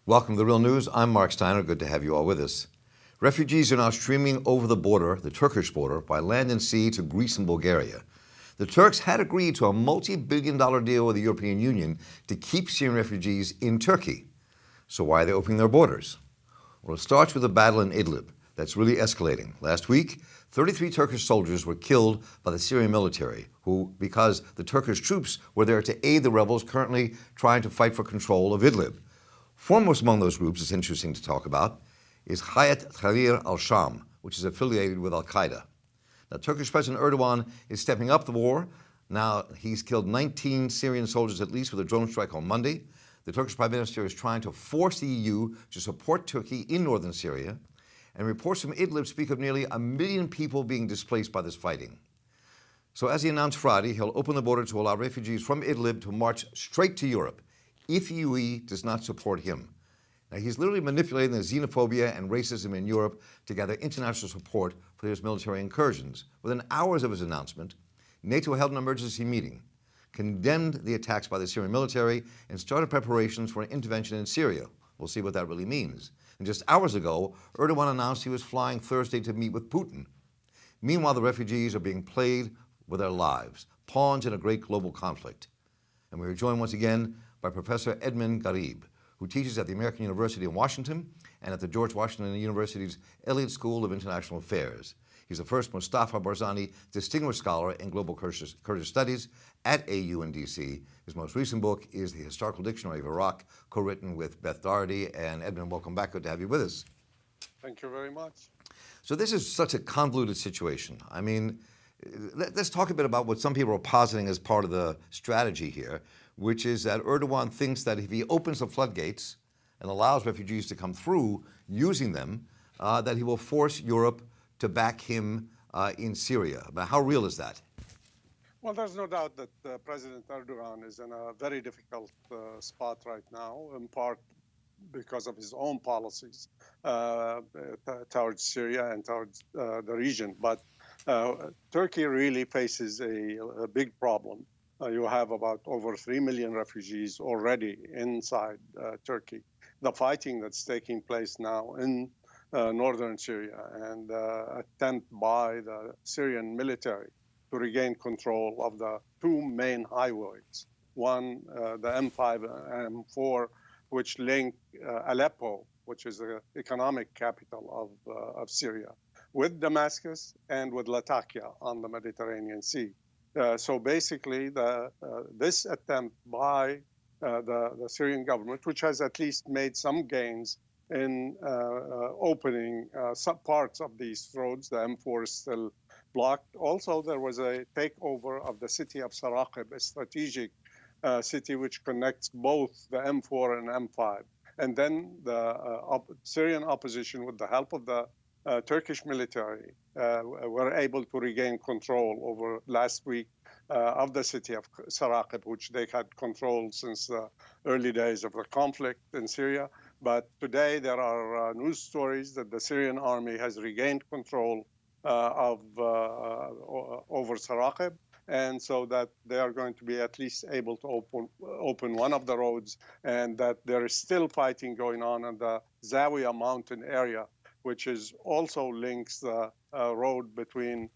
Welcome to The Real News. I'm Mark Steiner. Good to have you all with us. Refugees are now streaming over the border, the Turkish border, by land and sea to Greece and Bulgaria. The Turks had agreed to a multi-billion-dollar deal with the European Union to keep Syrian refugees in Turkey. So why are they opening their borders? Well, it starts with a battle in Idlib that's really escalating. Last week, 33 Turkish soldiers were killed by the Syrian military, because the Turkish troops were there to aid the rebels currently trying to fight for control of Idlib. Foremost among those groups, it's interesting to talk about, is Hayat Tahrir al-Sham, which is affiliated with al-Qaeda. Now, Turkish President Erdogan is stepping up the war. Now, he's killed 19 Syrian soldiers at least with a drone strike on Monday. The Turkish Prime Minister is trying to force the EU to support Turkey in northern Syria. And reports from Idlib speak of nearly 1 million people being displaced by this fighting. So as he announced Friday, he'll open the border to allow refugees from Idlib to march straight to Europe if UE does not support him. Now, he's literally manipulating the xenophobia and racism in Europe to gather international support for his military incursions. Within hours of his announcement, NATO held an emergency meeting, condemned the attacks by the Syrian military, and started preparations for an intervention in Syria. We'll see what that really means. And just hours ago, Erdogan announced he was flying Thursday to meet with Putin. Meanwhile, the refugees are being played with their lives, pawns in a great global conflict. And we are joined once again by Professor Edmund Gharib, who teaches at the American University in Washington and at the George Washington University's Elliott School of International Affairs. He's the first Mustafa Barzani Distinguished Scholar in Global Kurdish Studies at AU in DC. His most recent book is The Historical Dictionary of Iraq, co-written with Beth Doherty. And Edmund, welcome back. Good to have you with us. Thank you very much. So this is such a convoluted situation. I mean, let's talk a bit about what some people are positing as part of the strategy here, which is that Erdogan thinks that if he opens the floodgates and allows refugees to come through using them, that he will force Europe to back him in Syria. But how real is that? Well, there's no doubt that President Erdogan is in a very difficult spot right now, in part because of his own policies towards Syria and towards the region. But Turkey really faces a big problem. You have about over 3 million refugees already inside Turkey. The fighting that's taking place now in northern Syria and attempt by the Syrian military to regain control of the two main highways. One, the M5 and M4, which link Aleppo, which is the economic capital of Syria, with Damascus and with Latakia on the Mediterranean Sea. So basically, this attempt by the Syrian government, which has at least made some gains in opening some parts of these roads, the M4 is still blocked. Also, there was a takeover of the city of Saraqib, a strategic city which connects both the M4 and M5. And then the Syrian opposition, with the help of the Turkish military, were able to regain control over last week of the city of Saraqib, which they had controlled since the early days of the conflict in Syria. But today there are news stories that the Syrian army has regained control over Saraqib, and so that they are going to be at least able to open one of the roads, and that there is still fighting going on in the Zawiya mountain area, which is also links the road between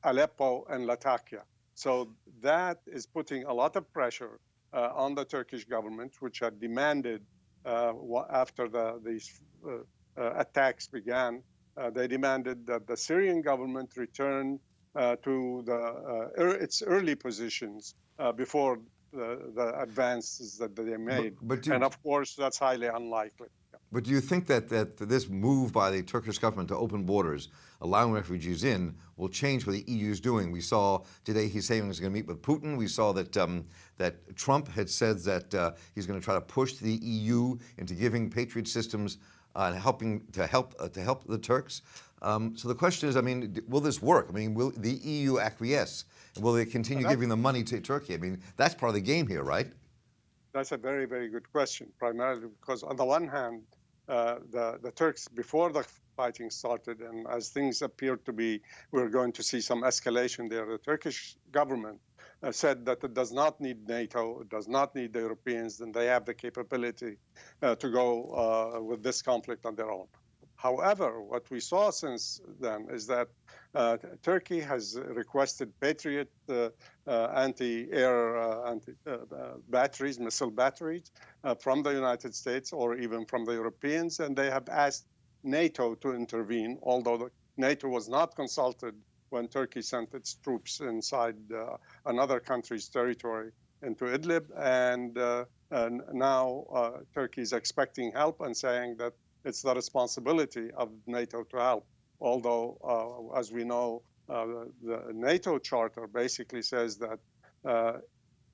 Aleppo and Latakia. So that is putting a lot of pressure on the Turkish government, which had demanded after these attacks began, they demanded that the Syrian government return to its early positions before the advances that they made. And of course, that's highly unlikely. But do you think that this move by the Turkish government to open borders, allowing refugees in, will change what the EU is doing? We saw today he's saying he's going to meet with Putin. We saw that that Trump had said that he's going to try to push the EU into giving Patriot systems and help the Turks. So the question is, I mean, will this work? I mean, will the EU acquiesce? And will they continue giving the money to Turkey? I mean, that's part of the game here, right? That's a very, very good question, primarily because on the one hand, the Turks, before the fighting started, and as things appeared to be, we're going to see some escalation there, the Turkish government said that it does not need NATO, it does not need the Europeans, and they have the capability to go with this conflict on their own. However, what we saw since then is that Turkey has requested Patriot anti-air batteries, missile batteries, from the United States or even from the Europeans, and they have asked NATO to intervene, although NATO was not consulted when Turkey sent its troops inside another country's territory into Idlib. And now Turkey is expecting help and saying that it's the responsibility of NATO to help. Although, as we know, the NATO charter basically says that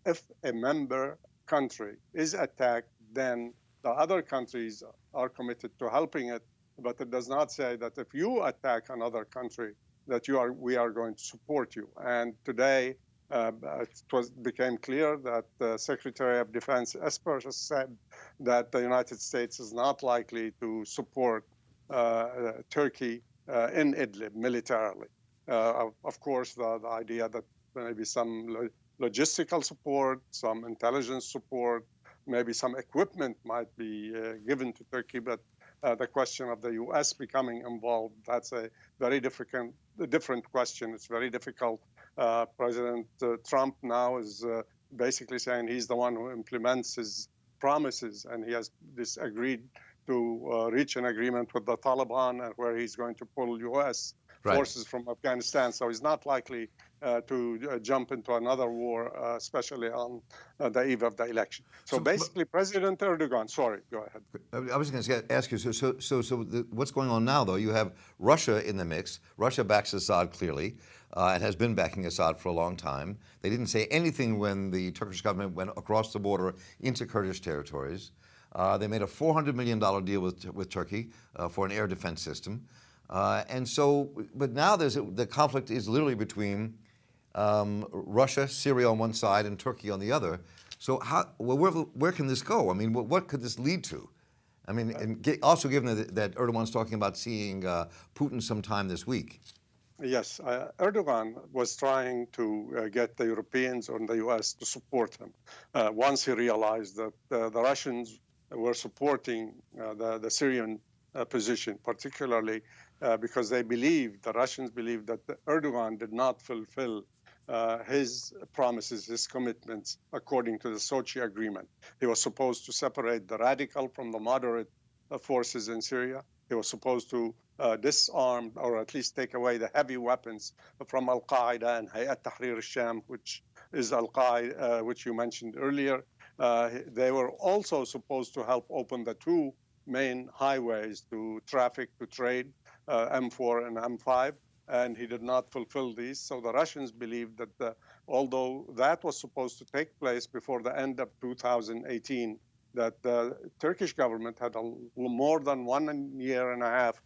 if a member country is attacked, then the other countries are committed to helping it. But it does not say that if you attack another country, that we are going to support you. And today, it became clear that the Secretary of Defense Esper said that the United States is not likely to support Turkey in Idlib militarily. Of course, the idea that maybe some logistical support, some intelligence support, maybe some equipment might be given to Turkey, but the question of the U.S. becoming involved, that's a very different question. It's very difficult. President Trump now is basically saying he's the one who implements his promises, and he has agreed to reach an agreement with the Taliban, and where he's going to pull U.S. forces from Afghanistan. So he's not likely to jump into another war, especially on the eve of the election. So basically, President Erdogan, sorry, go ahead. I was going to ask you, what's going on now, though? You have Russia in the mix. Russia backs Assad clearly and has been backing Assad for a long time. They didn't say anything when the Turkish government went across the border into Kurdish territories. They made a $400 million deal with Turkey for an air defense system. But now the conflict is literally between Russia, Syria on one side, and Turkey on the other. So where can this go? I mean, what could this lead to? I mean, and also given that Erdogan's talking about seeing Putin sometime this week. Yes, Erdogan was trying to get the Europeans or the U.S. to support him once he realized that the Russians were supporting the Syrian position, particularly because the Russians believed that Erdogan did not fulfill his promises, his commitments, according to the Sochi agreement. He was supposed to separate the radical from the moderate forces in Syria. He was supposed to disarm or at least take away the heavy weapons from Al-Qaeda and Hayat Tahrir al-Sham, which is Al-Qaeda, which you mentioned earlier. They were also supposed to help open the two main highways to traffic, to trade, M4 and M5, and he did not fulfill these. So the Russians believed that although that was supposed to take place before the end of 2018, that the Turkish government had more than 1 year and a half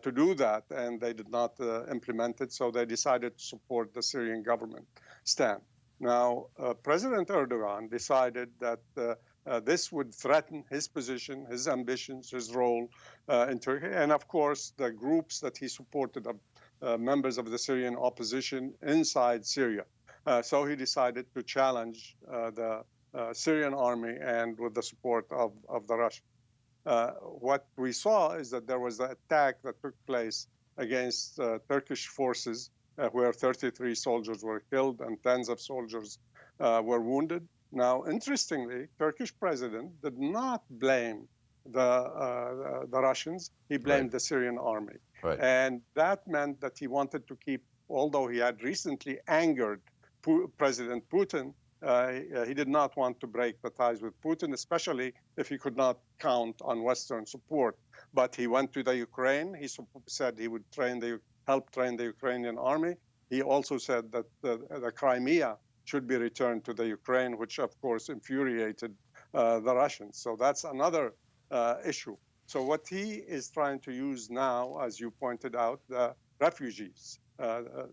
to do that, and they did not implement it, so they decided to support the Syrian government stand. Now, President Erdogan decided that this would threaten his position, his ambitions, his role in Turkey, and of course, the groups that he supported, members of the Syrian opposition inside Syria. So he decided to challenge the Syrian army and with the support of the Russians. What we saw is that there was an attack that took place against Turkish forces where 33 soldiers were killed and tens of soldiers were wounded. Now, interestingly, Turkish president did not blame the Russians. He blamed the Syrian army. And that meant that he wanted to keep, although he had recently angered President Putin, he did not want to break the ties with Putin, especially if he could not count on Western support. But he went to the Ukraine. He said he would help train the Ukrainian army. He also said that the Crimea should be returned to the Ukraine, which of course infuriated the Russians. So that's another issue. So what he is trying to use now, as you pointed out, the refugees.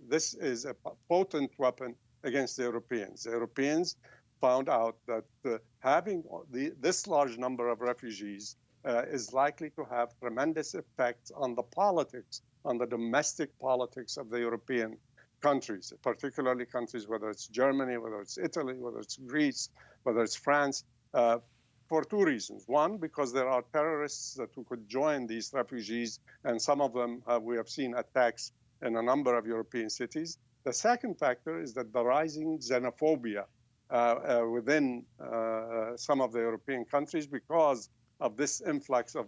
This is a potent weapon against the Europeans. The Europeans found out that having this large number of refugees is likely to have tremendous effects on the politics, on the domestic politics of the European countries, particularly countries, whether it's Germany, whether it's Italy, whether it's Greece, whether it's France, for two reasons. One, because there are terrorists that who could join these refugees, and some of them we have seen attacks in a number of European cities. The second factor is that the rising xenophobia within some of the European countries because of this influx of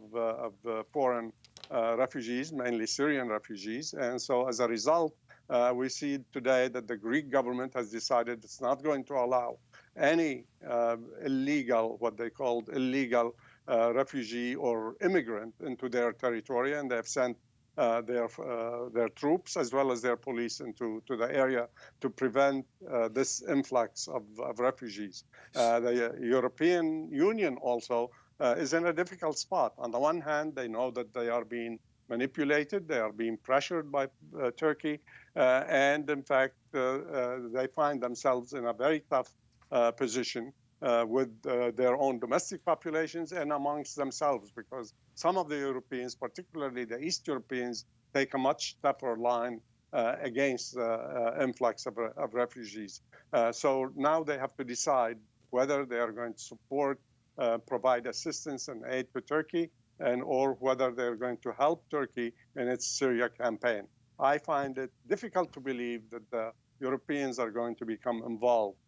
foreign refugees, mainly Syrian refugees. And so as a result, we see today that the Greek government has decided it's not going to allow any illegal, what they called illegal refugee or immigrant into their territory, and they have sent their troops as well as their police into the area to prevent this influx of refugees. The European Union also is in a difficult spot. On the one hand, they know that they are being manipulated, they are being pressured by Turkey, and in fact, they find themselves in a very tough position with their own domestic populations and amongst themselves, because some of the Europeans, particularly the East Europeans, take a much tougher line against the influx of refugees. So now they have to decide whether they are going to support, provide assistance and aid to Turkey, and or whether they're going to help Turkey in its Syria campaign. I find it difficult to believe that the Europeans are going to become involved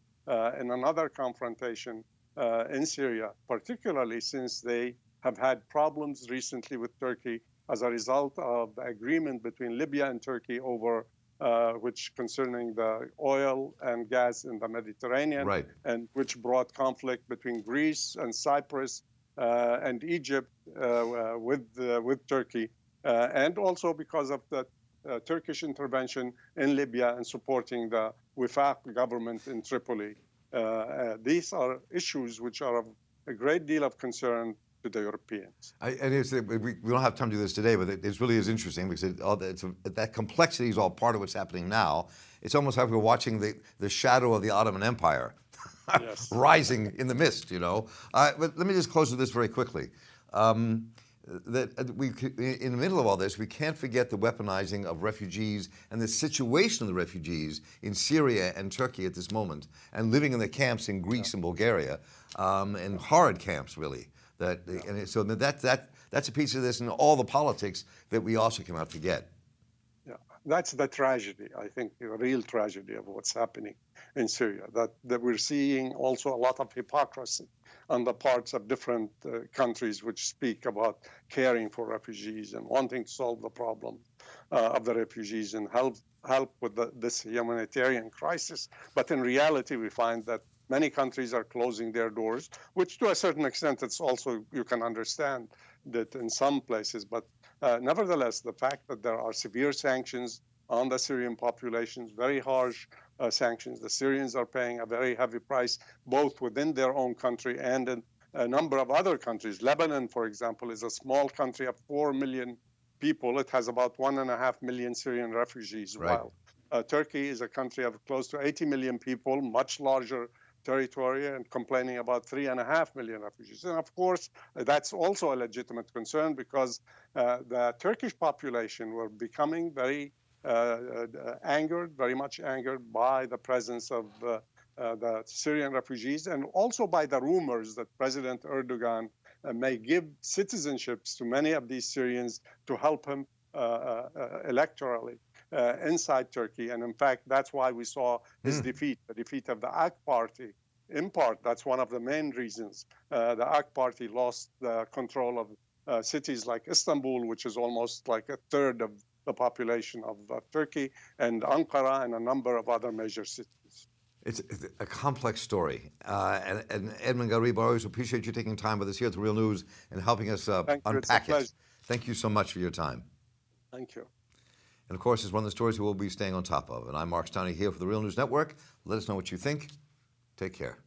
in another confrontation in Syria, particularly since they have had problems recently with Turkey as a result of the agreement between Libya and Turkey over which concerning the oil and gas in the Mediterranean, Right. and which brought conflict between Greece and Cyprus and Egypt with Turkey, and also because of the Turkish intervention in Libya and supporting the Wifaq government in Tripoli. These are issues which are of a great deal of concern to the Europeans. We don't have time to do this today, but it really is interesting because that complexity is all part of what's happening now. It's almost like we're watching the shadow of the Ottoman Empire Yes. rising in the mist, you know. But let me just close with this very quickly. That in the middle of all this, we can't forget the weaponizing of refugees and the situation of the refugees in Syria and Turkey at this moment, and living in the camps in Greece and Bulgaria, and horrid camps, really. So that's a piece of this, and all the politics that we also cannot forget. Yeah, that's the tragedy, I think, the real tragedy of what's happening in Syria, that we're seeing also a lot of hypocrisy on the parts of different countries which speak about caring for refugees and wanting to solve the problem of the refugees and help with this humanitarian crisis. But in reality, we find that many countries are closing their doors, which to a certain extent, it's also, you can understand that in some places. But nevertheless, the fact that there are severe sanctions on the Syrian populations, very harsh sanctions. The Syrians are paying a very heavy price, both within their own country and in a number of other countries. Lebanon, for example, is a small country of 4 million people. It has about 1.5 million Syrian refugees. Right. While Turkey is a country of close to 80 million people, much larger territory, and complaining about 3.5 million refugees. And of course, that's also a legitimate concern because the Turkish population were becoming very angered, very much angered by the presence of the Syrian refugees, and also by the rumors that President Erdogan may give citizenships to many of these Syrians to help him electorally inside Turkey. And in fact, that's why we saw his defeat, the defeat of the AK party. In part, that's one of the main reasons. The AK party lost the control of cities like Istanbul, which is almost like a third of the population of Turkey, and Ankara, and a number of other major cities. It's a complex story. And Edmund Garib, I always appreciate you taking time with us here at The Real News and helping us unpack it. Thank you so much for your time. Thank you. And of course, it's one of the stories we will be staying on top of. And I'm Mark Steiner here for The Real News Network. Let us know what you think. Take care.